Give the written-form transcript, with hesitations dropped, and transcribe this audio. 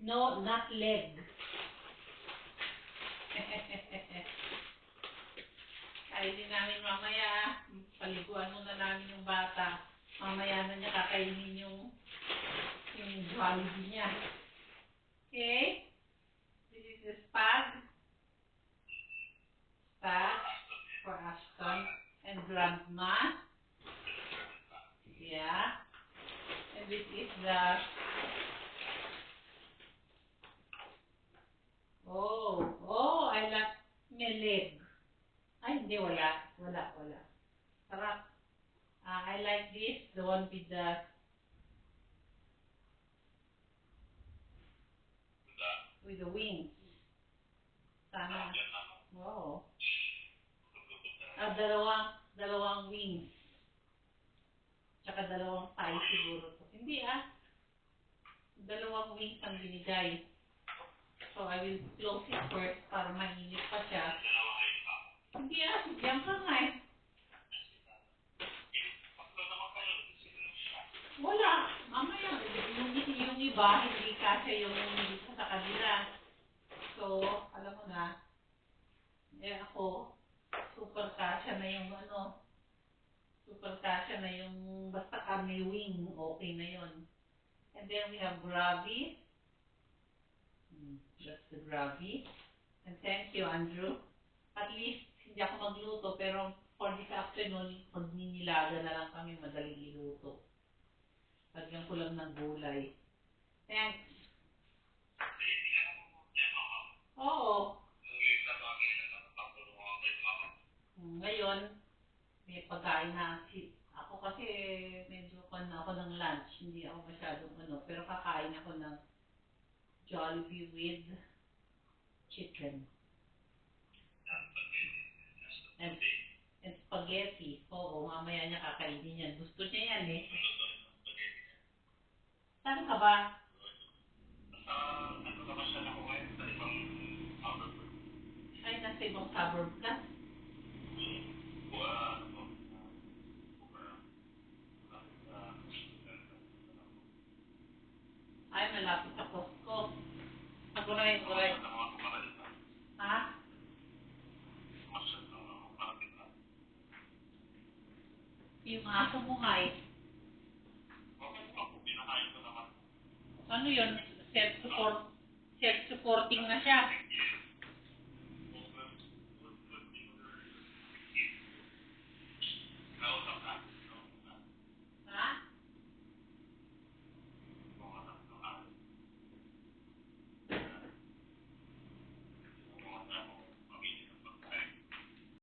No, not leg. Kainin namin mamaya. Paliguan muna namin yung bata. Mamaya na niya kakainin yung Jollibee niya. Okay? This is the spag. Spag for Ashton and Grandma. Yeah. And this is the... Oh, I like may leg. Ay, hindi, wala. Sarap. I like this, the one with the wings. Sana. Wow. Dalawang wings. Tsaka dalawang pie siguro to. Hindi dalawang wings ang binigay. So I will close it first para mainit pa siya. Hindi diyan ka nga eh. Wala. Mamaya, yung iba, hindi kasya yung dito sa kanila. So, alam mo na, ako, super kasya na yung basta may wing, okay na yun. And then we have gravy. That's the gravy. And thank you, Andrew. At least, hindi ako magluto, pero for this afternoon, magninilaga na lang kami, madaling iluto. Lagyan ko lang ng gulay. Thanks. Oo. Ngayon, may pagkain na. Ako kasi medyo ako ng lunch. Hindi ako masyadong pero kakain ako ng Jollibee with chicken. And spaghetti. Oo, mamaya niya kakainin yan. Gusto niya yan eh. Saan ka ba? Ay, nasa ibang suburb ka? Ay, malapit sa Costco. Aguray. Ha? Yung aso mo nga eh. Ano yun? Self-supporting na siya.